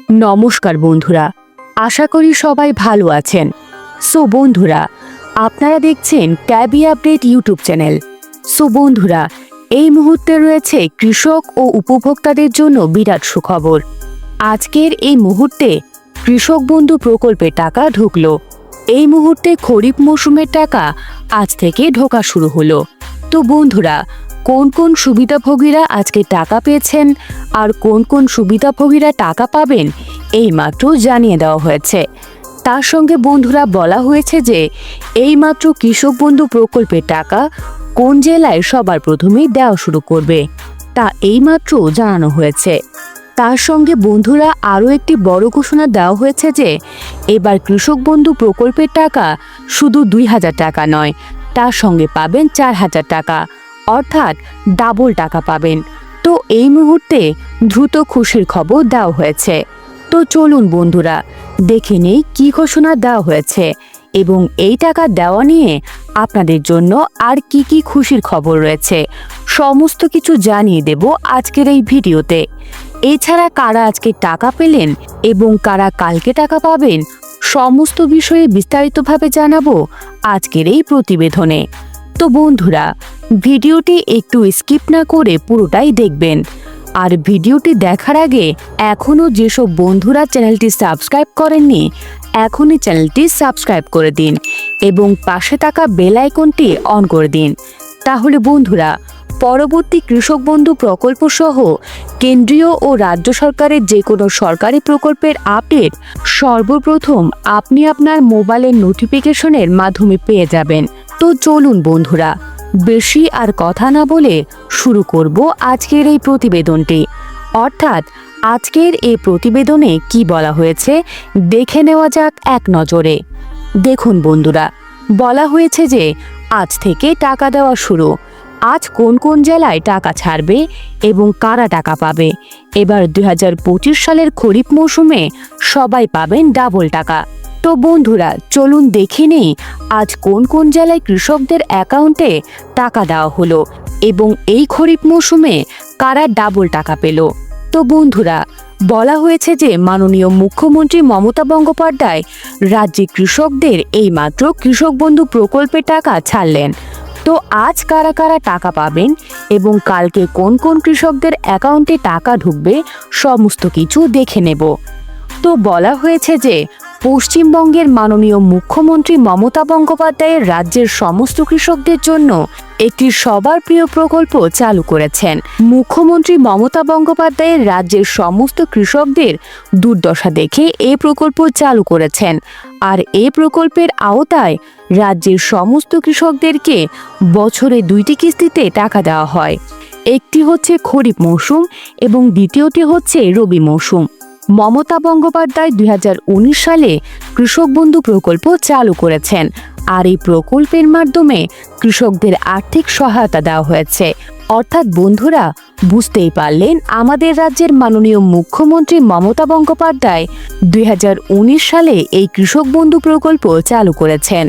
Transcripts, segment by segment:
নমস্কার বন্ধুরা, আশা করি সবাই ভালো আছেন। সো বন্ধুরা, আপনারা দেখছেন tabby update YouTube channel. So বন্ধুরা, এই মুহূর্তে রয়েছে কৃষক ও উপভোক্তাদের জন্য বিরাট সুখবর। আজকের এই মুহূর্তে কৃষক বন্ধু প্রকল্পের টাকা ঢুকলো। এই মুহূর্তে খরিফ মৌসুমের টাকা আজ থেকে ঢোকা শুরু হলো। তো বন্ধুরা, কোন কোন সুবিধাভোগীরা আজকে টাকা পেয়েছেন আর কোন কোন সুবিধাভোগীরা টাকা পাবেন এইমাত্র জানিয়ে দেওয়া হয়েছে। তার সঙ্গে বন্ধুরা বলা হয়েছে যে এইমাত্র কৃষক বন্ধু প্রকল্পের টাকা কোন জেলায় সবার প্রথমেই দেওয়া শুরু করবে তা এইমাত্র জানানো হয়েছে। তার সঙ্গে বন্ধুরা আরও একটি বড় ঘোষণা দেওয়া হয়েছে যে এবার কৃষক বন্ধু প্রকল্পের টাকা শুধু ২,০০০ টাকা নয়, তার সঙ্গে পাবেন ৪,০০০ টাকা, অর্থাৎ ডাবল টাকা পাবেন। তো এই মুহূর্তে দ্রুত খুশির খবর দেওয়া হয়েছে। তো চলুন বন্ধুরা দেখে নেই কি ঘোষণা দেওয়া হয়েছে এবং এই টাকা দেওয়া নিয়ে আপনাদের জন্য আর কি কি খুশির খবর রয়েছে সমস্ত কিছু জানিয়ে দেব আজকের এই ভিডিওতে। এছাড়া কারা আজকে টাকা পেলেন এবং কারা কালকে টাকা পাবেন সমস্ত বিষয়ে বিস্তারিতভাবে জানাবো আজকের এই প্রতিবেদনে। তো বন্ধুরা, ভিডিওটি একটু স্কিপ না করে পুরোটাই দেখবেন। আর ভিডিওটি দেখার আগে এখনও যেসব বন্ধুরা চ্যানেলটি সাবস্ক্রাইব করেননি এখনই চ্যানেলটি সাবস্ক্রাইব করে দিন এবং পাশে থাকা বেল আইকনটি অন করে দিন। তাহলে বন্ধুরা, পরবর্তী কৃষক বন্ধু প্রকল্প সহ কেন্দ্রীয় ও রাজ্য সরকারের যে কোনো সরকারি প্রকল্পের আপডেট সর্বপ্রথম আপনি আপনার মোবাইলের নোটিফিকেশনের মাধ্যমে পেয়ে যাবেন। তো চলুন বন্ধুরা, বেশি আর কথা না বলে শুরু করব আজকের এই প্রতিবেদনটি। অর্থাৎ আজকের এই প্রতিবেদনে কি বলা হয়েছে দেখে নেওয়া যাক এক নজরে। দেখুন বন্ধুরা, বলা হয়েছে যে আজ থেকে টাকা দেওয়া শুরু। আজ কোন কোন জেলায় টাকা ছাড়বে এবং কারা টাকা পাবে। এবার ২০২৫ সালের খরিফ মৌসুমে সবাই পাবেন ডাবল টাকা। তো বন্ধুরা চলুন দেখে নেই আজ কোন কোন জেলায় কৃষকদের অ্যাকাউন্টে টাকা দেওয়া হলো এবং এই খরিফ মৌসুমে কারা ডাবল টাকা পেল। তো বন্ধুরা, বলা হয়েছে যে মাননীয় মুখ্যমন্ত্রী মমতা বন্দ্যোপাধ্যায় রাজ্যে কৃষকদের এইমাত্র কৃষক বন্ধু প্রকল্পের টাকা ছাড়লেন। তো আজ কারা কারা টাকা পাবেন এবং কালকে কোন কোন কৃষকদের অ্যাকাউন্টে টাকা ঢুকবে সমস্ত কিছু দেখে নেব। তো বলা হয়েছে যে পশ্চিমবঙ্গের মাননীয় মুখ্যমন্ত্রী মমতা বন্দ্যোপাধ্যায়ের রাজ্যের সমস্ত কৃষকদের জন্য একটি সবার প্রিয় প্রকল্প চালু করেছেন। মুখ্যমন্ত্রী মমতা বন্দ্যোপাধ্যায়ের রাজ্যের সমস্ত কৃষকদের দুর্দশা দেখে এই প্রকল্প চালু করেছেন। আর এই প্রকল্পের আওতায় রাজ্যের সমস্ত কৃষকদেরকে বছরে ২টি কিস্তিতে টাকা দেওয়া হয়। একটি হচ্ছে খরিফ মৌসুম এবং দ্বিতীয়টি হচ্ছে রবি মৌসুম। মমতা বন্দ্যোপাধ্যায় ২০১৯ সালে কৃষক বন্ধু প্রকল্প চালু করেছেন। আর এই প্রকল্পের মাধ্যমে কৃষকদের আর্থিক সহায়তা দেওয়া হয়েছে। অর্থাৎ বন্ধুরা, বুঝতেই পারলেন আমাদের রাজ্যের মাননীয় মুখ্যমন্ত্রী মমতা বন্দ্যোপাধ্যায় ২০১৯ সালে এই কৃষক বন্ধু প্রকল্প চালু করেছেন।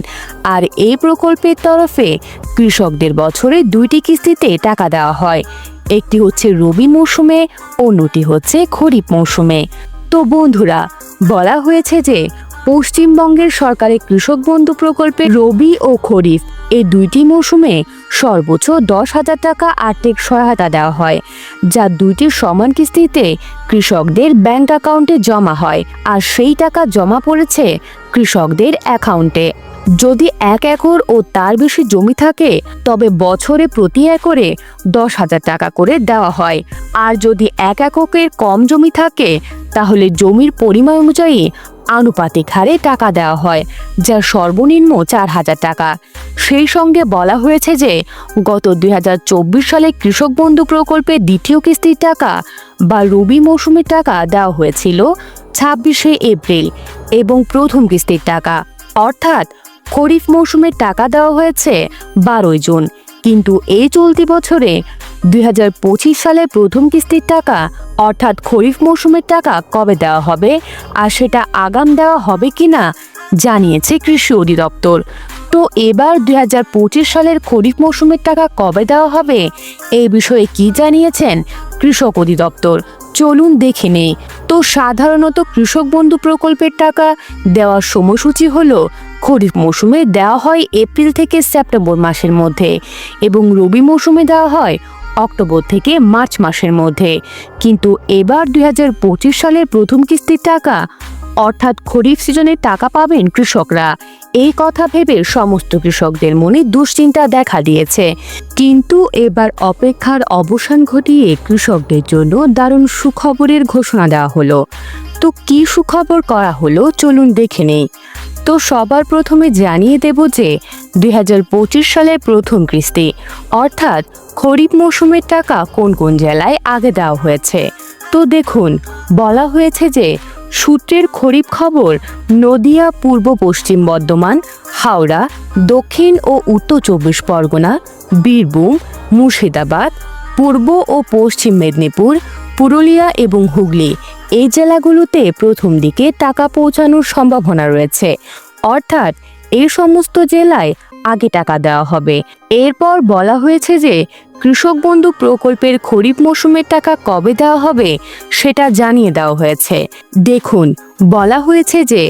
আর এই প্রকল্পের তরফে কৃষকদের বছরে ২টি কিস্তিতে টাকা দেওয়া হয়। একটি হচ্ছে রবি মৌসুমে, অন্যটি হচ্ছে খরিফ মৌসুমে। তো বন্ধুরা, বলা হয়েছে যে পশ্চিমবঙ্গের সরকারের কৃষক বন্ধু প্রকল্পে রবি ও খরিফ এই ২টি মৌসুমে সর্বোচ্চ ১০,০০০ টাকা আর্থিক সহায়তা দেওয়া হয়, যা ২টি সমান কিস্তিতে কৃষকদের ব্যাংক অ্যাকাউন্টে জমা হয়। আর সেই টাকা জমা পড়েছে কৃষকদের অ্যাকাউন্টে। যদি ১ একর ও তার বেশি জমি থাকে তবে বছরে প্রতি একরে ১০,০০০ টাকা করে দেওয়া হয়। আর যদি ১ একরের কম জমি থাকে তাহলে জমির পরিমাণ অনুযায়ী আনুপাতিক হারে টাকা দেওয়া হয়, যা সর্বনিম্ন ৪,০০০ টাকা। সেই সঙ্গে বলা হয়েছে যে গত ২০২৪ সালে কৃষক বন্ধু প্রকল্পের দ্বিতীয় কিস্তির টাকা বা রবি মৌসুমের টাকা দেওয়া হয়েছিল ২৬শে এপ্রিল এবং প্রথম কিস্তির টাকা অর্থাৎ খরিফ মৌসুমের টাকা দেওয়া হয়েছে ১২ জুন। কিন্তু এই চলতি বছরে ২০২৫ সালে প্রথম কিস্তির টাকা অর্থাৎ খরিফ মৌসুমের টাকা কবে দেওয়া হবে আর সেটা আগাম দেওয়া হবে কিনা জানিয়েছে কৃষি অধিদপ্তর। তো এবার ২০২৫ সালের খরিফ মৌসুমের টাকা কবে দেওয়া হবে এই বিষয়ে কি জানিয়েছেন কৃষক অধিদপ্তর চলুন দেখে নেই। তো সাধারণত কৃষক বন্ধু প্রকল্পের টাকা দেওয়ার সময়সূচি হলো খরিফ মৌসুমে দেওয়া হয় এপ্রিল থেকে সেপ্টেম্বর মাসের মধ্যে এবং রবি মৌসুমে দেওয়া হয় অক্টোবর থেকে মার্চ মাসের মধ্যে। কিন্তু এবার 2025 সালের প্রথম কিস্তির টাকা অর্থাৎ খরিফ সিজনে টাকা পাবেন কৃষকরা। এই কথা ভেবে সমস্ত কৃষকদের মনে দুশ্চিন্তা দেখা দিয়েছে। কিন্তু এবার অপেক্ষার অবসান ঘটিয়ে কৃষকদের জন্য দারুণ সুখবরের ঘোষণা দেওয়া হলো। তো কি সুখবর করা হলো চলুন দেখে নেই। তো সবার প্রথমে জানিয়ে দেব যে 2025 সালের প্রথম কিস্তি অর্থাৎ খরিফ মৌসুমের টাকা কোন কোন জেলায় আগে দেওয়া হয়েছে। তো দেখুন, বলা হয়েছে যে সূত্রের খরিফ খবর নদিয়া, পূর্ব পশ্চিম বর্ধমান, হাওড়া, দক্ষিণ ও উত্তর 24 পরগনা, বীরভূম, মুর্শিদাবাদ, পূর্ব ও পশ্চিম মেদিনীপুর, পুরুলিয়া এবং হুগলি এই জেলাগুলোতে প্রথম দিকে টাকা পৌঁছানোর সম্ভাবনা রয়েছে। অর্থাৎ এই সমস্ত জেলায় আগে টাকা দেওয়া হবে। এরপর বলা হয়েছে যে কৃষক বন্ধু প্রকল্পের খরিফ মৌসুমের টাকা কবে দেওয়া হবে সেটা জানিয়ে দেওয়া হয়েছে। দেখুন, বলা হয়েছে যে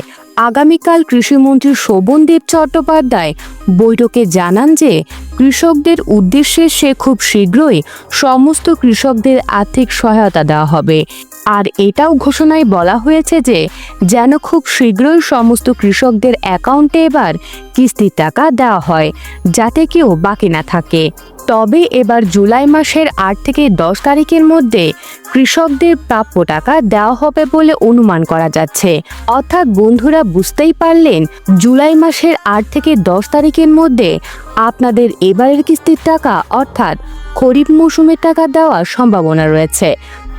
আগামীকাল কৃষিমন্ত্রী শোভনদেব চট্টোপাধ্যায় বৈঠকে জানান যে কৃষকদের উদ্দেশ্যে সে খুব শীঘ্রই সমস্ত কৃষকদের আর্থিক সহায়তা দেওয়া হবে। আর এটাও ঘোষণায় বলা হয়েছে যে যেন খুব শীঘ্রই সমস্ত কৃষকদের অ্যাকাউন্টে এবার কিস্তির টাকা দেওয়া হয়, যাতে কেউ বাকি না থাকে। তবে এবার জুলাই মাসের 8 থেকে 10 তারিখের মধ্যে কৃষকদের প্রাপ্য টাকা দেওয়া হবে বলে অনুমান করা যাচ্ছে। অর্থাৎ বন্ধুরা বুঝতেই পারলেন, জুলাই মাসের 8 থেকে 10 তারিখের মধ্যে আপনাদের এবারের কিস্তির টাকা অর্থাৎ খরিফ মৌসুমের টাকা দেওয়ার সম্ভাবনা রয়েছে।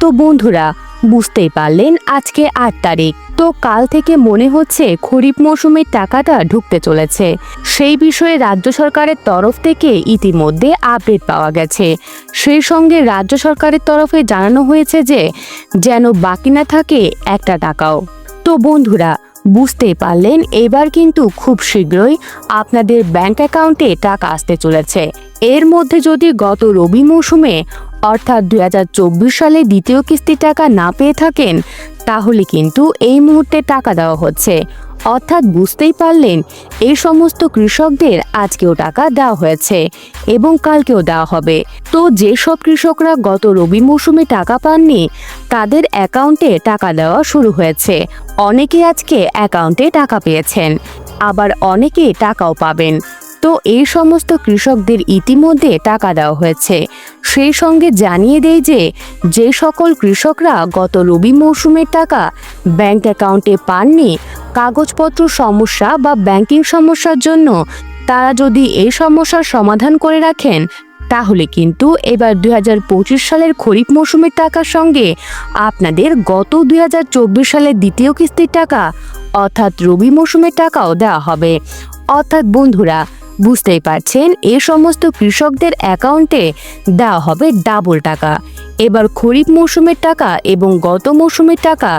তো বন্ধুরা বুঝতেই পারলেন, আজকে 8 তারিখ, তো কাল থেকে মনে হচ্ছে খরিফ মৌসুমের টাকাটা ঢুকতে চলেছে। সেই বিষয়ে রাজ্য সরকারের তরফ থেকে ইতিমধ্যে আপডেট পাওয়া গেছে। সেই সঙ্গে রাজ্য সরকারের তরফে জানানো হয়েছে যে যেন বাকি না থাকে একটা টাকাও। তো বন্ধুরা বুঝতেই পারলেন, এবার কিন্তু খুব শীঘ্রই আপনাদের ব্যাংক অ্যাকাউন্টে টাকা আসতে চলেছে। এর মধ্যে যদি গত রবি মৌসুমে অর্থাৎ 2024 সালে দ্বিতীয় কিস্তির টাকা না পেয়ে থাকেন, তাহলে কিন্তু এই মুহূর্তে টাকা দেওয়া হচ্ছে। অর্থাৎ বুঝতেই পারলেন, এই সমস্ত কৃষকদের আজকেও টাকা দেওয়া হয়েছে এবং কালকেও দেওয়া হবে। তো যেসব কৃষকরা গত রবি মৌসুমে টাকা পাননি, তাদের অ্যাকাউন্টে টাকা দেওয়া শুরু হয়েছে। অনেকে আজকে অ্যাকাউন্টে টাকা পেয়েছেন, আবার অনেকে টাকাও পাবেন। তো এই সমস্ত কৃষকদের ইতিমধ্যে টাকা দেওয়া হয়েছে। সেই সঙ্গে জানিয়ে দেয় যে যে সকল কৃষকরা গত রবি মৌসুমের টাকা ব্যাংক অ্যাকাউন্টে পাননি, কাগজপত্র সমস্যা বা ব্যাংকিং সমস্যার জন্য তারা যদি এই সমস্যার সমাধান করে রাখেন, তাহলে কিন্তু এবার 2025 সালের খরিফ মৌসুমের টাকার সঙ্গে আপনাদের গত 2024 সালের দ্বিতীয় কিস্তির টাকা অর্থাৎ রবি মৌসুমের টাকাও দেওয়া হবে। অর্থাৎ বন্ধুরা বুঝতেই পারছেন, এ সমস্ত কৃষকদের অ্যাকাউন্টে দেওয়া হবে ডাবল টাকা। এবার খরিফ মৌসুমের টাকা এবং গত মৌসুমের টাকা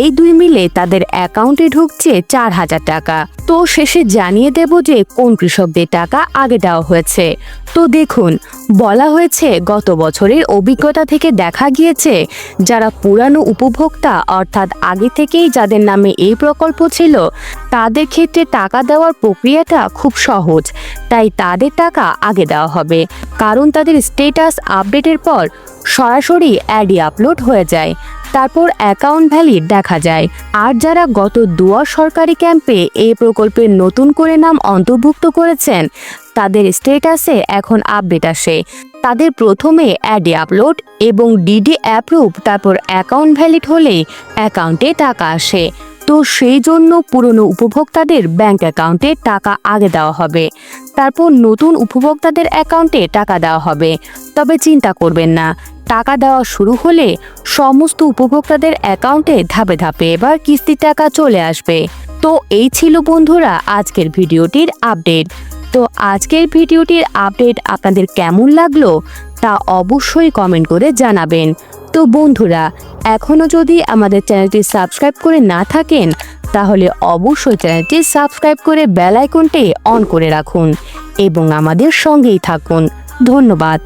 এই দুই মিলে তাদের অ্যাকাউন্টে ঢুকছে 4000 টাকা। তো শেষে জানিয়ে দেব যে কোন কৃষকদের টাকা আগে দেওয়া হয়েছে। তো দেখুন, বলা হয়েছে গত বছরের অভিজ্ঞতা থেকে দেখা গিয়েছে যারা পুরানো উপভোক্তা অর্থাৎ আগে থেকেই যাদের নামে এই প্রকল্প ছিল, তাদের ক্ষেত্রে টাকা দেওয়ার প্রক্রিয়াটা খুব সহজ। তাই তাদের টাকা আগে দেওয়া হবে, কারণ তাদের স্ট্যাটাস আপডেটের পর সরাসরি অ্যাডই আপলোড হয়ে যায়, তারপর অ্যাকাউন্ট ভ্যালিড দেখা যায়। আর যারা গত দুয়ার সরকারি ক্যাম্পে এই প্রকল্পের নতুন করে নাম অন্তর্ভুক্ত করেছেন, তাদের স্ট্যাটাসে এখন আপডেট আসে। তাদের প্রথমে অ্যাডে আপলোড এবং ডিডি অ্যাপ্রুভ, তারপর অ্যাকাউন্ট ভ্যালিড হলেই অ্যাকাউন্টে টাকা আসে। তো সেই জন্য পুরনো উপভোক্তাদের ব্যাংক অ্যাকাউন্টে টাকা আগে দেওয়া হবে, তারপর নতুন উপভোক্তাদের অ্যাকাউন্টে টাকা দেওয়া হবে। তবে চিন্তা করবেন না, টাকা দেওয়া শুরু হলে সমস্ত উপভোক্তাদের অ্যাকাউন্টে ধাপে ধাপে এবার কিস্তির টাকা চলে আসবে। তো এই ছিল বন্ধুরা আজকের ভিডিওটির আপডেট। তো আজকের ভিডিওটির আপডেট আপনাদের কেমন লাগলো তা অবশ্যই কমেন্ট করে জানাবেন। তো বন্ধুরা এখনও যদি আমাদের চ্যানেলটি সাবস্ক্রাইব করে না থাকেন, তাহলে অবশ্যই চ্যানেলটি সাবস্ক্রাইব করে বেল আইকনটি অন করে রাখুন এবং আমাদের সঙ্গেই থাকুন। ধন্যবাদ।